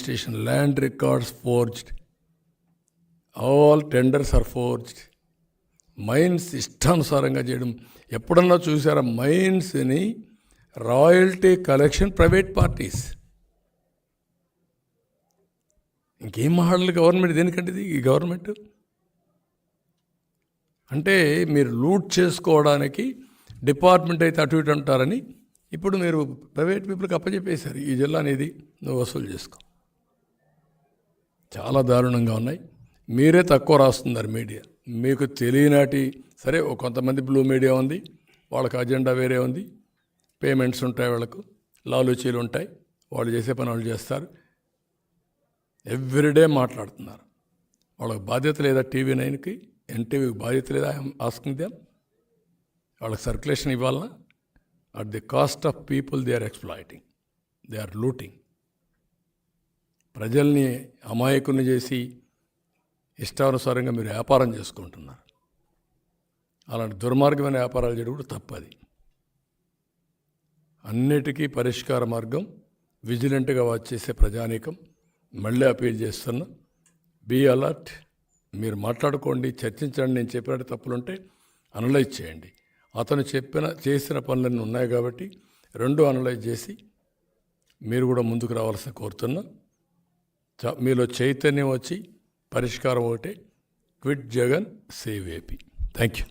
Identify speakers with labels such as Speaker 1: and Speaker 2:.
Speaker 1: Registration, land records forged, all tenders are forged. Mines ఇష్టానుసారంగా చేయడం. ఎప్పుడన్నా చూసారా మైన్స్ని రాయల్టీ కలెక్షన్ ప్రైవేట్ పార్టీస్? ఇంకేం మాట్లాడాలి గవర్నమెంట్ దేనికంటే ఇది? ఈ గవర్నమెంట్ అంటే మీరు లూట్ చేసుకోవడానికి డిపార్ట్మెంట్ అయితే అటు ఇటు అంటారని ఇప్పుడు మీరు ప్రైవేట్ పీపుల్కి అప్పచెప్పేశారు. ఈ జిల్లా అనేది నువ్వు వసూలు చేసుకో. చాలా దారుణంగా ఉన్నాయి. మీరే తక్కువ రాస్తున్నారు మీడియా. మీకు తెలియనాటి సరే కొంతమంది బ్లూ మీడియా ఉంది, వాళ్ళకి అజెండా వేరే ఉంది, పేమెంట్స్ ఉంటాయి, వాళ్ళకు లాలూచీలు ఉంటాయి, వాళ్ళు చేసే పని వాళ్ళు చేస్తారు. ఎవ్రీడే మాట్లాడుతున్నారు. వాళ్ళకి బాధ్యత లేదా? టీవీ 9కి, ఎన్టీవీకి బాధ్యత లేదా? Asking them. వాళ్ళకి సర్క్యులేషన్ ఇవ్వాలన్నా? At the cost of people they are exploiting, they are looting. ప్రజల్ని అమాయకుల్ని చేసి ఇష్టానుసారంగా మీరు వ్యాపారం చేసుకుంటున్నారు. అలాంటి దుర్మార్గమైన వ్యాపారాలు చేయడం కూడా తప్పది. అన్నిటికీ పరిష్కార మార్గం విజిలెంట్గా వాచ్ చేసే ప్రజానీకం మళ్ళీ అపీల్ చేస్తున్నా. Be alert. మీరు మాట్లాడుకోండి, చర్చించండి. నేను చెప్పినట్టు తప్పులుంటే అనలైజ్ చేయండి. అతను చేసిన పనులన్నీ ఉన్నాయి కాబట్టి రెండు అనలైజ్ చేసి మీరు కూడా ముందుకు రావాల్సిన కోరుతున్నా. మీలో చైతన్యం వచ్చి పరిష్కారం ఒకటే, quit Jagan, save AP. Thank you.